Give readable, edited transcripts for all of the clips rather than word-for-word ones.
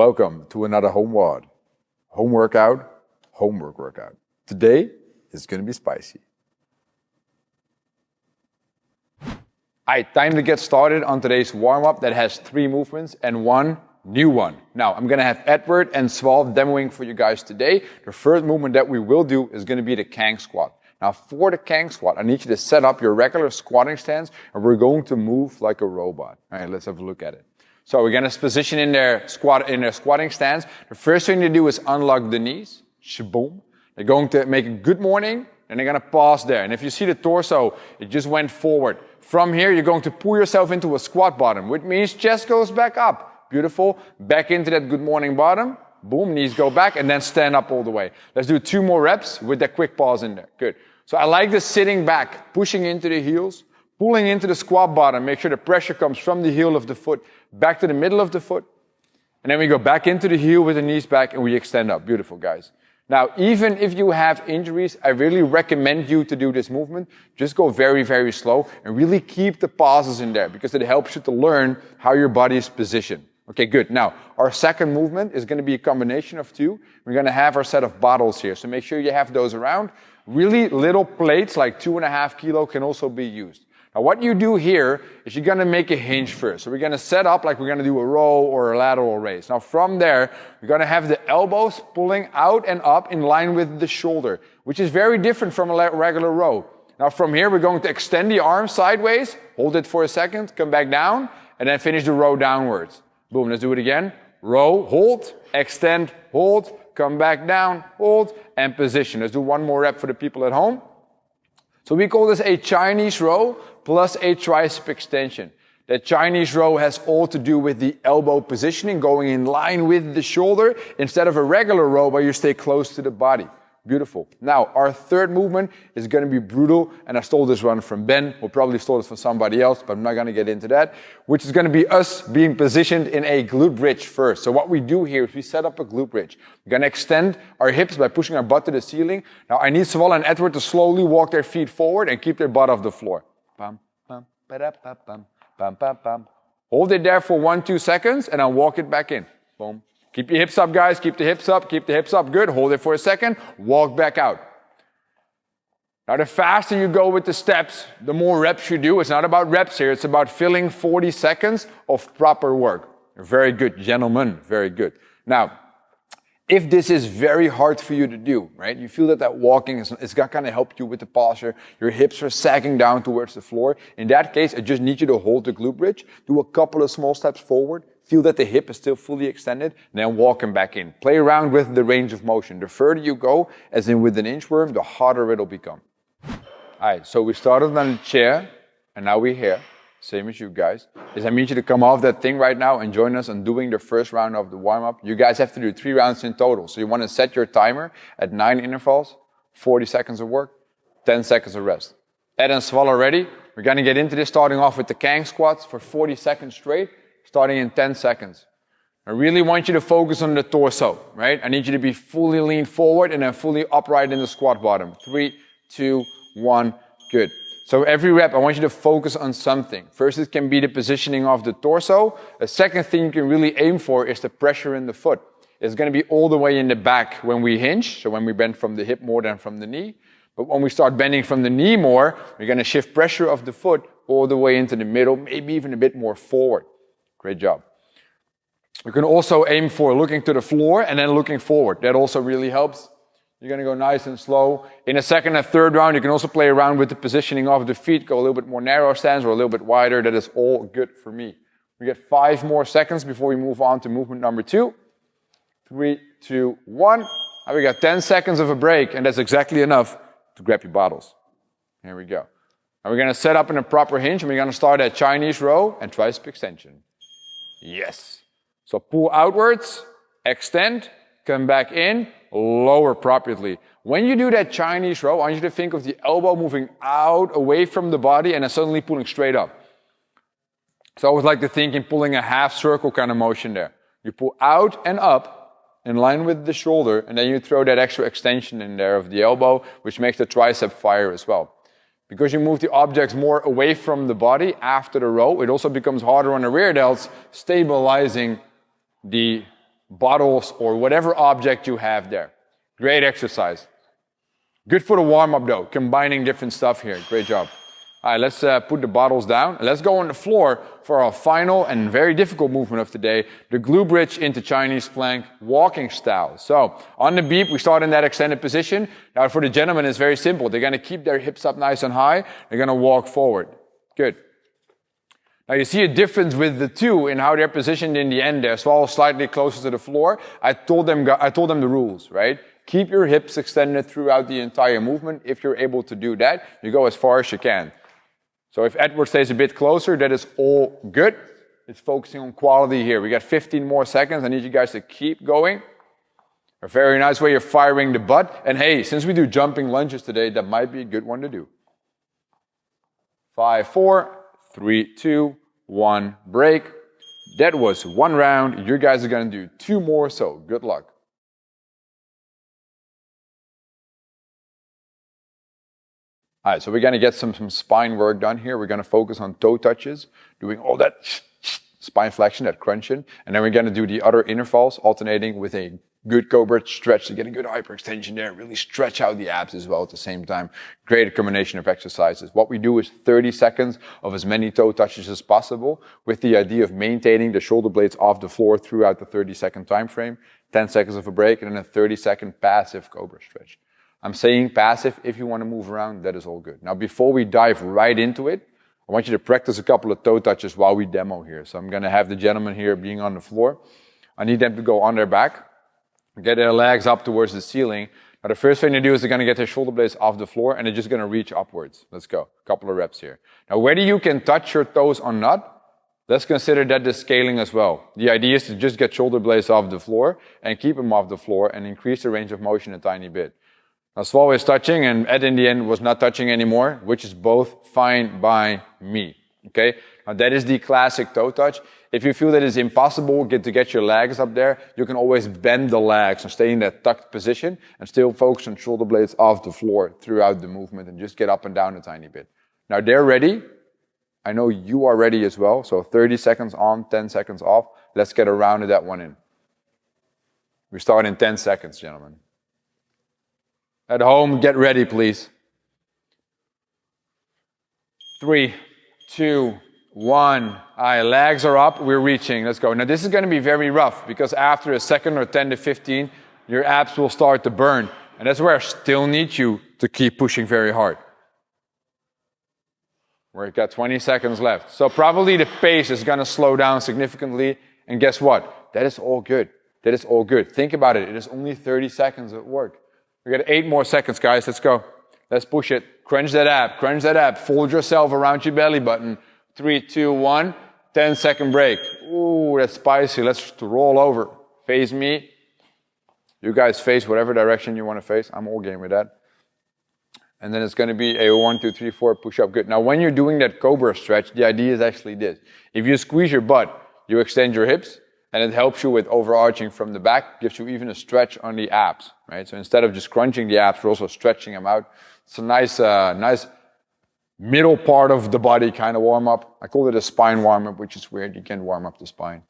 Welcome to another home workout. Today is going to be spicy. Alright, time to get started on today's warm-up that has 3 movements and 1 new one. Now, I'm going to have Edward and Sval demoing for you guys today. The first movement that we will do is going to be the Kang Squat. Now, for the Kang Squat, I need you to set up your regular squatting stance, and we're going to move like a robot. Alright, let's have a look at it. So we're going to position in their squatting stance. The first thing to do is unlock the knees. Shaboom. They're going to make a good morning, and they're going to pause there. And if you see the torso, it just went forward. From here, you're going to pull yourself into a squat bottom, which means chest goes back up. Beautiful. Back into that good morning bottom. Boom, knees go back, and then stand up all the way. Let's do 2 more reps with that quick pause in there. Good. So I like this sitting back, pushing into the heels, pulling into the squat bottom. Make sure the pressure comes from the heel of the foot back to the middle of the foot. And then we go back into the heel with the knees back and we extend up. Beautiful, guys. Now, even if you have injuries, I really recommend you to do this movement. Just go very, very slow and really keep the pauses in there because it helps you to learn how your body is positioned. Okay, good. Now, our second movement is going to be a combination of 2. We're going to have our set of bottles here. So make sure you have those around. Really little plates, like 2.5 kilo, can also be used. Now what you do here is you're going to make a hinge first. So we're going to set up like we're going to do a row or a lateral raise. Now from there, we're going to have the elbows pulling out and up in line with the shoulder, which is very different from a regular row. Now from here, we're going to extend the arms sideways, hold it for a second, come back down, and then finish the row downwards. Boom, let's do it again. Row, hold, extend, hold, come back down, hold, and position. Let's do 1 more rep for the people at home. So we call this a Chinese row plus a tricep extension. That Chinese row has all to do with the elbow positioning, going in line with the shoulder, instead of a regular row where you stay close to the body. Beautiful. Now, our third movement is going to be brutal, and I stole this one from Ben. We'll probably stole this from somebody else, but I'm not going to get into that, which is going to be us being positioned in a glute bridge first. So what we do here is we set up a glute bridge. We're going to extend our hips by pushing our butt to the ceiling. Now, I need Sval and Edward to slowly walk their feet forward and keep their butt off the floor. Bam, bam, ba-da-ba, bam, bam, bam, bam. Hold it there for 1-2 seconds, and I'll walk it back in. Boom. Keep your hips up, guys. Keep the hips up. Keep the hips up. Good. Hold it for a second. Walk back out. Now, the faster you go with the steps, the more reps you do. It's not about reps here. It's about filling 40 seconds of proper work. Very good, gentlemen. Very good. Now, if this is very hard for you to do, right? You feel that walking is going to kind of help you with the posture. Your hips are sagging down towards the floor. In that case, I just need you to hold the glute bridge. Do a couple of small steps forward. Feel that the hip is still fully extended, and then walk them back in. Play around with the range of motion. The further you go, as in with an inchworm, the harder it'll become. Alright, so we started on the chair, and now we're here. Same as you guys. I need you to come off that thing right now and join us on doing the first round of the warm-up. You guys have to do 3 rounds in total. So you want to set your timer at 9 intervals, 40 seconds of work, 10 seconds of rest. Ed and Sval are ready. We're going to get into this starting off with the Kang Squats for 40 seconds straight. Starting in 10 seconds. I really want you to focus on the torso, right? I need you to be fully lean forward and then fully upright in the squat bottom. 3, 2, 1, good. So every rep, I want you to focus on something. First, it can be the positioning of the torso. The second thing you can really aim for is the pressure in the foot. It's going to be all the way in the back when we hinge, so when we bend from the hip more than from the knee. But when we start bending from the knee more, we're going to shift pressure of the foot all the way into the middle, maybe even a bit more forward. Great job. You can also aim for looking to the floor and then looking forward. That also really helps. You're going to go nice and slow. In a second and third round, you can also play around with the positioning of the feet. Go a little bit more narrow stance or a little bit wider. That is all good for me. We get 5 more seconds before we move on to movement number 2. 3, 2, 1. Now we got 10 seconds of a break, and that's exactly enough to grab your bottles. Here we go. Now we're going to set up in a proper hinge, and we're going to start at Chinese row and tricep extension. Yes. So pull outwards, extend, come back in, lower properly. When you do that Chinese row, I want you to think of the elbow moving out, away from the body, and then suddenly pulling straight up. So I always like to think in pulling a half circle kind of motion there. You pull out and up, in line with the shoulder, and then you throw that extra extension in there of the elbow, which makes the tricep fire as well. Because you move the objects more away from the body after the row, it also becomes harder on the rear delts, stabilizing the bottles, or whatever object you have there. Great exercise. Good for the warm-up though, combining different stuff here. Great job. All right, let's put the bottles down. Let's go on the floor for our final and very difficult movement of today, the glute bridge into Chinese plank walking style. So on the beep, we start in that extended position. Now for the gentlemen, it's very simple. They're going to keep their hips up nice and high. They're going to walk forward. Good. Now you see a difference with the two in how they're positioned in the end there. So all slightly closer to the floor. I told them the rules, right? Keep your hips extended throughout the entire movement. If you're able to do that, you go as far as you can. So if Edward stays a bit closer, that is all good. It's focusing on quality here. We got 15 more seconds. I need you guys to keep going. A very nice way of firing the butt. And hey, since we do jumping lunges today, that might be a good one to do. 5, 4, 3, 2, 1, break. That was one round. You guys are going to do 2 more, so good luck. All right, so we're going to get some spine work done here. We're going to focus on toe touches, doing all that spine flexion, that crunching. And then we're going to do the other intervals, alternating with a good Cobra Stretch to get a good hyperextension there. Really stretch out the abs as well at the same time. Great combination of exercises. What we do is 30 seconds of as many toe touches as possible with the idea of maintaining the shoulder blades off the floor throughout the 30-second time frame. 10 seconds of a break and then a 30-second passive Cobra Stretch. I'm saying passive. If you want to move around, that is all good. Now, before we dive right into it, I want you to practice a couple of toe touches while we demo here. So I'm going to have the gentleman here being on the floor. I need them to go on their back, get their legs up towards the ceiling. Now, the first thing to do is they're going to get their shoulder blades off the floor and they're just going to reach upwards. Let's go. A couple of reps here. Now, whether you can touch your toes or not, let's consider that the scaling as well. The idea is to just get shoulder blades off the floor and keep them off the floor and increase the range of motion a tiny bit. Now, Sval is touching, and Ed in the end was not touching anymore, which is both fine by me. Okay? Now, that is the classic toe touch. If you feel that it's impossible to get your legs up there, you can always bend the legs and stay in that tucked position and still focus on shoulder blades off the floor throughout the movement and just get up and down a tiny bit. Now, they're ready. I know you are ready as well. So 30 seconds on, 10 seconds off. Let's get a round of that one in. We start in 10 seconds, gentlemen. At home, get ready, please. 3, 2, 1. All right, legs are up. We're reaching. Let's go. Now, this is going to be very rough because after a second or 10 to 15, your abs will start to burn. And that's where I still need you to keep pushing very hard. We've got 20 seconds left. So probably the pace is going to slow down significantly. And guess what? That is all good. That is all good. Think about it. It is only 30 seconds at work. We got 8 more seconds, guys. Let's go. Let's push it. Crunch that ab. Crunch that ab. Fold yourself around your belly button. 3, 2, 1. 10-second break. Ooh, that's spicy. Let's roll over. Face me. You guys face whatever direction you want to face. I'm all game with that. And then it's going to be a 1, 2, 3, 4 push-up. Good. Now, when you're doing that Cobra Stretch, the idea is actually this. If you squeeze your butt, you extend your hips. And it helps you with overarching from the back, gives you even a stretch on the abs, right? So instead of just crunching the abs, we're also stretching them out. It's a nice middle part of the body kind of warm-up. I call it a spine warm-up, which is weird. You can't warm up the spine.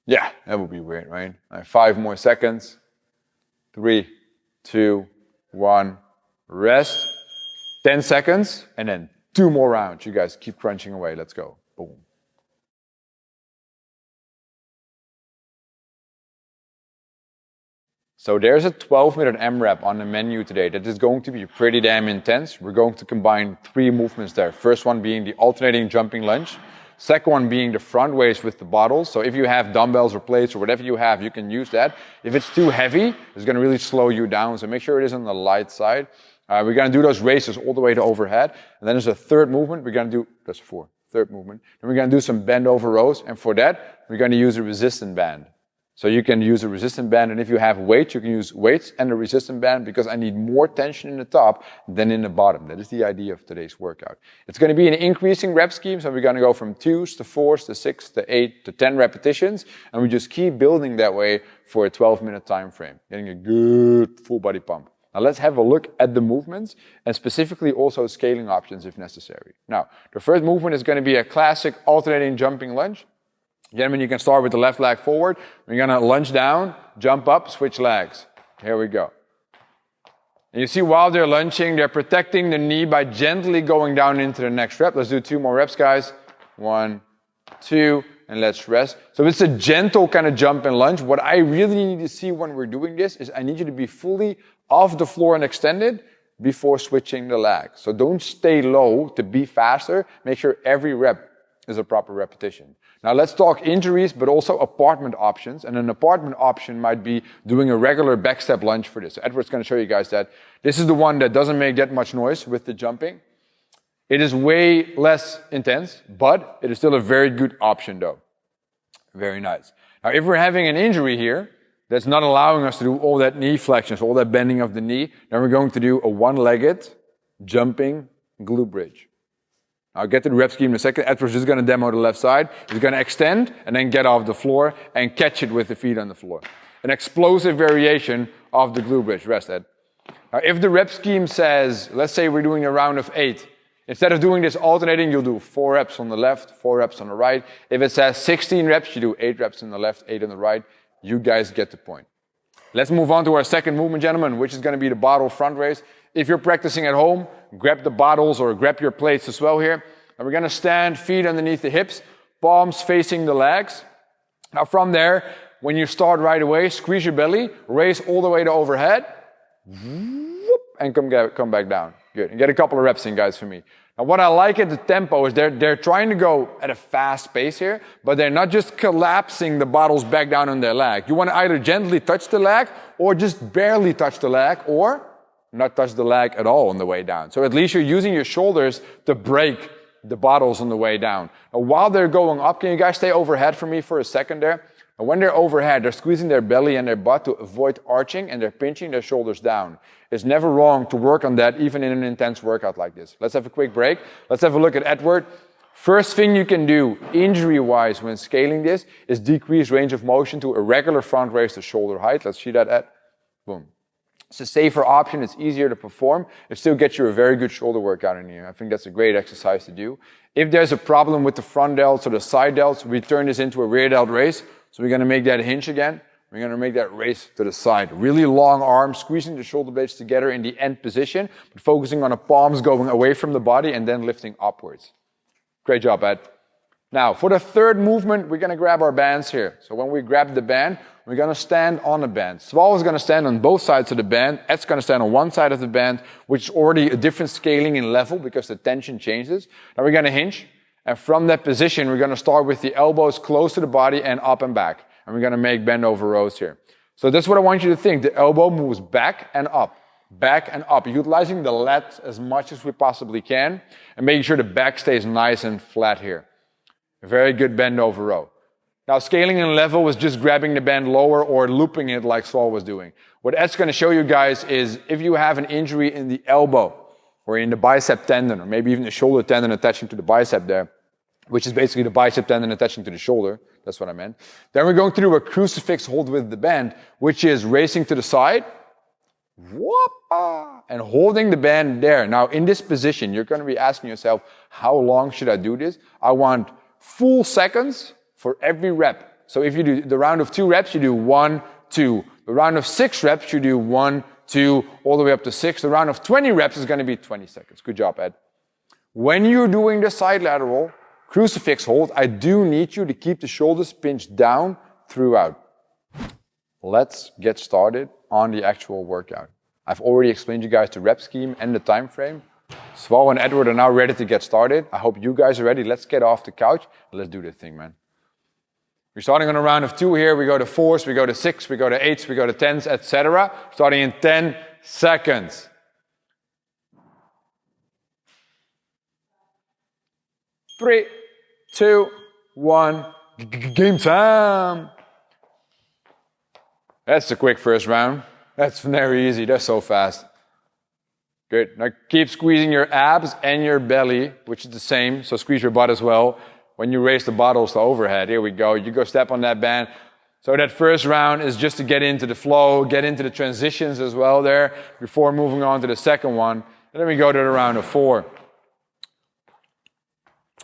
Yeah, that would be weird, right? All right, 5 more seconds. 3, 2, 1. Rest. 10 seconds. And then 2 more rounds. You guys keep crunching away. Let's go. Boom. So there's a 12-minute AMRAP on the menu today that is going to be pretty damn intense. We're going to combine 3 movements there. First one being the alternating jumping lunge. Second one being the front weights with the bottles. So if you have dumbbells or plates or whatever you have, you can use that. If it's too heavy, it's going to really slow you down. So make sure it is on the light side. We're going to do those races all the way to overhead. And then there's a third movement. We're going to do, that's 4, third movement. Then we're going to do some bend over rows. And for that, we're going to use a resistance band. So you can use a resistance band, and if you have weights, you can use weights and a resistance band because I need more tension in the top than in the bottom. That is the idea of today's workout. It's going to be an increasing rep scheme, so we're going to go from 2s to 4s to 6 to 8 to 10 repetitions, and we just keep building that way for a 12-minute time frame, getting a good full body pump. Now let's have a look at the movements and specifically also scaling options if necessary. Now, the first movement is going to be a classic alternating jumping lunge. Gentlemen, you can start with the left leg forward. We're gonna lunge down, jump up, switch legs. Here we go. And you see while they're lunging, they're protecting the knee by gently going down into the next rep. Let's do 2 more reps, guys. 1, 2, and let's rest. So it's a gentle kind of jump and lunge. What I really need to see when we're doing this is I need you to be fully off the floor and extended before switching the leg. So don't stay low to be faster. Make sure every rep is a proper repetition. Now let's talk injuries, but also apartment options. And an apartment option might be doing a regular back step lunge for this. So Edward's going to show you guys that. This is the one that doesn't make that much noise with the jumping. It is way less intense, but it is still a very good option though. Very nice. Now if we're having an injury here, that's not allowing us to do all that knee flexions, all that bending of the knee, then we're going to do a one-legged jumping glute bridge. I'll get to the rep scheme in a second. Edward's just going to demo the left side. He's going to extend and then get off the floor and catch it with the feet on the floor. An explosive variation of the glute bridge. Rest, Ed. Now, if the rep scheme says, let's say we're doing a round of 8, instead of doing this alternating, you'll do 4 reps on the left, 4 reps on the right. If it says 16 reps, you do 8 reps on the left, 8 on the right. You guys get the point. Let's move on to our second movement, gentlemen, which is going to be the bottle front raise. If you're practicing at home, grab the bottles or grab your plates as well here. And we're going to stand, feet underneath the hips, palms facing the legs. Now from there, when you start right away, squeeze your belly, raise all the way to overhead, and come back down. Good. And get a couple of reps in, guys, for me. Now what I like at the tempo is they're trying to go at a fast pace here, but they're not just collapsing the bottles back down on their leg. You want to either gently touch the leg or just barely touch the leg or not touch the leg at all on the way down. So at least you're using your shoulders to break the bottles on the way down. Now while they're going up, can you guys stay overhead for me for a second there? And when they're overhead, they're squeezing their belly and their butt to avoid arching, and they're pinching their shoulders down. It's never wrong to work on that, even in an intense workout like this. Let's have a quick break. Let's have a look at Edward. First thing you can do, injury-wise, when scaling this, is decrease range of motion to a regular front raise to shoulder height. Let's see that, Ed. Boom. It's a safer option. It's easier to perform. It still gets you a very good shoulder workout in here. I think that's a great exercise to do. If there's a problem with the front delts or the side delts, we turn this into a rear delt raise. So we're going to make that hinge again. We're going to make that raise to the side. Really long arms, squeezing the shoulder blades together in the end position, but focusing on the palms going away from the body and then lifting upwards. Great job, Ed. Now, for the third movement, we're going to grab our bands here. So when we grab the band, we're going to stand on the band. Swal is going to stand on both sides of the band. Ed's going to stand on one side of the band, which is already a different scaling in level because the tension changes. Now we're going to hinge. And from that position, we're going to start with the elbows close to the body and up and back. And we're going to make bend over rows here. So that's what I want you to think. The elbow moves back and up, utilizing the lats as much as we possibly can and making sure the back stays nice and flat here. A very good bend over row. Now, scaling in level was just grabbing the band lower or looping it like Saul was doing. What Ed's going to show you guys is if you have an injury in the elbow or in the bicep tendon or maybe even the shoulder tendon attaching to the bicep there, which is basically the bicep tendon attaching to the shoulder. That's what I meant. Then we're going to do a crucifix hold with the band, which is racing to the side, and holding the band there. Now, in this position, you're going to be asking yourself, how long should I do this? I want full seconds for every rep. So if you do the round of 2 reps, you do 1, 2. The round of 6 reps, you do 1, 2, all the way up to 6. The round of 20 reps is going to be 20 seconds. Good job, Ed. When you're doing the side lateral crucifix hold, I do need you to keep the shoulders pinched down throughout. Let's get started on the actual workout. I've already explained you guys the rep scheme and the time frame. Sval and Edward are now ready to get started. I hope you guys are ready. Let's get off the couch. Let's do this thing, man. We're starting on a round of 2 here. We go to 4s, we go to 6, we go to 8s, we go to 10s, etc. Starting in 10 seconds. 3, 2, 1, game time. That's a quick first round. That's very easy. That's so fast. Good. Now keep squeezing your abs and your belly, which is the same. So squeeze your butt as well. When you raise the bottles to overhead, here we go. You go step on that band. So that first round is just to get into the flow, get into the transitions as well there before moving on to the second one. And then we go to the round of 4.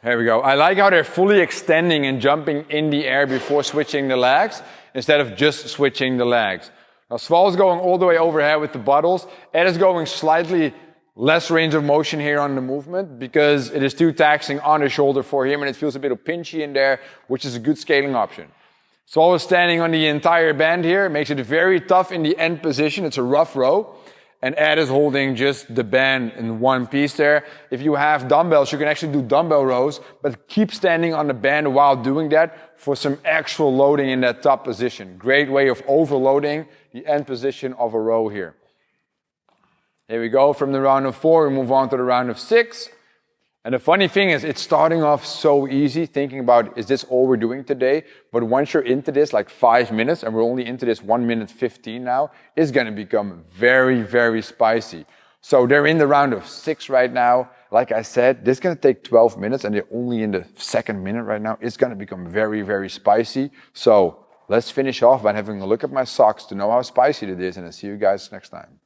There we go. I like how they're fully extending and jumping in the air before switching the legs, instead of just switching the legs. Now, Sval is going all the way overhead with the buttocks. Ed is going slightly less range of motion here on the movement because it is too taxing on the shoulder for him and it feels a bit pinchy in there, which is a good scaling option. Sval is standing on the entire band here. It makes it very tough in the end position. It's a rough row. And Ed is holding just the band in one piece there. If you have dumbbells, you can actually do dumbbell rows, but keep standing on the band while doing that for some actual loading in that top position. Great way of overloading the end position of a row here. Here we go. From the round of 4, we move on to the round of 6. And the funny thing is, it's starting off so easy, thinking about, is this all we're doing today? But once you're into this, like 5 minutes, and we're only into this 1 minute 15 now, it's going to become very, very spicy. So they're in the round of 6 right now. Like I said, this is going to take 12 minutes, and they're only in the 2nd minute right now. It's going to become very, very spicy. So let's finish off by having a look at my socks to know how spicy it is, and I'll see you guys next time.